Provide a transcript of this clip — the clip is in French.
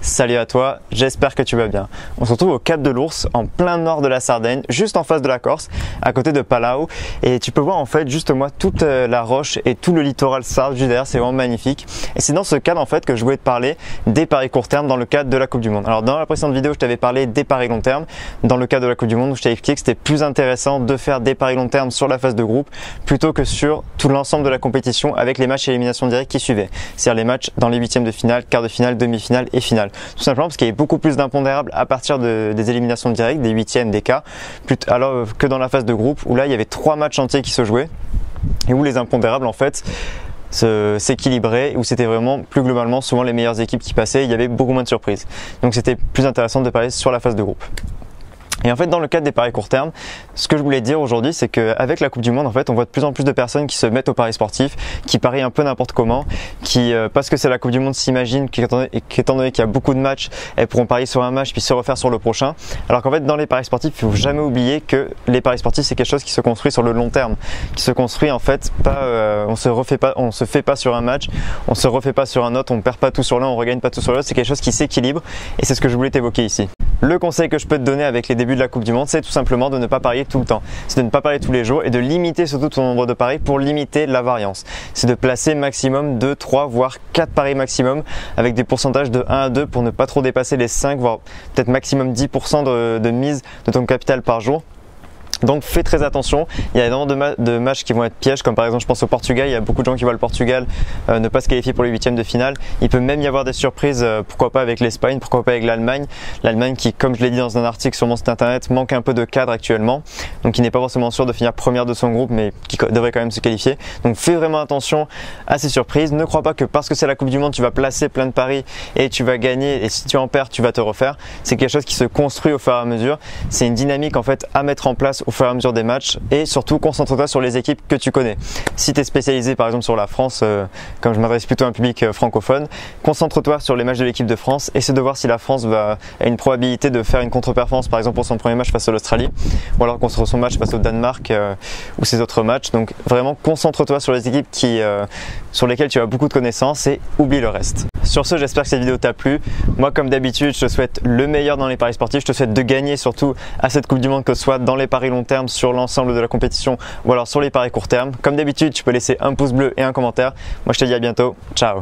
Salut à toi, j'espère que tu vas bien. On se retrouve au Cap de l'Ours, en plein nord de la Sardaigne, juste en face de la Corse, à côté de Palau. Et tu peux voir en fait juste moi toute la roche et tout le littoral sarde juste derrière, c'est vraiment magnifique. Et c'est dans ce cadre en fait que je voulais te parler des paris court terme dans le cadre de la Coupe du Monde. Alors dans la précédente vidéo, je t'avais parlé des paris long terme dans le cadre de la Coupe du Monde où je t'avais expliqué que c'était plus intéressant de faire des paris long terme sur la phase de groupe plutôt que sur tout l'ensemble de la compétition avec les matchs à élimination directe qui suivaient. C'est-à-dire les matchs dans les huitièmes de finale, quart de finale, demi-finale et finale. Tout simplement parce qu'il y avait beaucoup plus d'impondérables à partir des éliminations directes, des huitièmes, des quarts, alors que dans la phase de groupe où là il y avait 3 matchs entiers qui se jouaient et où les impondérables en fait s'équilibraient, où c'était vraiment plus globalement souvent les meilleures équipes qui passaient, il y avait beaucoup moins de surprises. Donc c'était plus intéressant de parier sur la phase de groupe. Et en fait, dans le cadre des paris court terme, ce que je voulais dire aujourd'hui, c'est qu'avec la Coupe du Monde, en fait, on voit de plus en plus de personnes qui se mettent au paris sportif, qui parient un peu n'importe comment, qui, parce que c'est la Coupe du Monde, s'imaginent qu'étant donné qu'il y a beaucoup de matchs, elles pourront parier sur un match puis se refaire sur le prochain. Alors qu'en fait, dans les paris sportifs, il ne faut jamais oublier que les paris sportifs, c'est quelque chose qui se construit sur le long terme, qui se construit en fait pas, on se fait pas sur un match, on se refait pas sur un autre, on perd pas tout sur l'un, on regagne pas tout sur l'autre. C'est quelque chose qui s'équilibre et c'est ce que je voulais t'évoquer ici. Le conseil que je peux te donner avec les débuts de la Coupe du Monde, c'est tout simplement de ne pas parier tout le temps. C'est de ne pas parier tous les jours et de limiter surtout ton nombre de paris pour limiter la variance. C'est de placer maximum 2, 3, voire 4 paris maximum avec des pourcentages de 1 à 2 pour ne pas trop dépasser les 5, voire peut-être maximum 10% de mise de ton capital par jour. Donc fais très attention, il y a énormément de matchs qui vont être pièges, comme par exemple je pense au Portugal, il y a beaucoup de gens qui voient le Portugal ne pas se qualifier pour les huitièmes de finale. Il peut même y avoir des surprises, pourquoi pas avec l'Espagne, pourquoi pas avec l'Allemagne. L'Allemagne qui, comme je l'ai dit dans un article sur mon site internet, manque un peu de cadre actuellement, donc qui n'est pas forcément sûr de finir première de son groupe, mais qui devrait quand même se qualifier. Donc fais vraiment attention à ces surprises, ne crois pas que parce que c'est la Coupe du Monde tu vas placer plein de paris et tu vas gagner, et si tu en perds tu vas te refaire. C'est quelque chose qui se construit au fur et à mesure, c'est une dynamique en fait à mettre en place au fur et à mesure des matchs, et surtout concentre-toi sur les équipes que tu connais. Si tu es spécialisé par exemple sur la France, comme je m'adresse plutôt à un public francophone, concentre-toi sur les matchs de l'équipe de France, essaie de voir si la France a une probabilité de faire une contre-performance par exemple pour son premier match face à l'Australie, ou alors contre son match face au Danemark ou ses autres matchs. Donc vraiment concentre-toi sur les équipes sur lesquelles tu as beaucoup de connaissances et oublie le reste. Sur ce, j'espère que cette vidéo t'a plu. Moi comme d'habitude, je te souhaite le meilleur dans les paris sportifs, je te souhaite de gagner surtout à cette Coupe du Monde, que ce soit dans les paris long terme sur l'ensemble de la compétition ou alors sur les paris court terme. Comme d'habitude, tu peux laisser un pouce bleu et un commentaire. Moi je te dis à bientôt, ciao.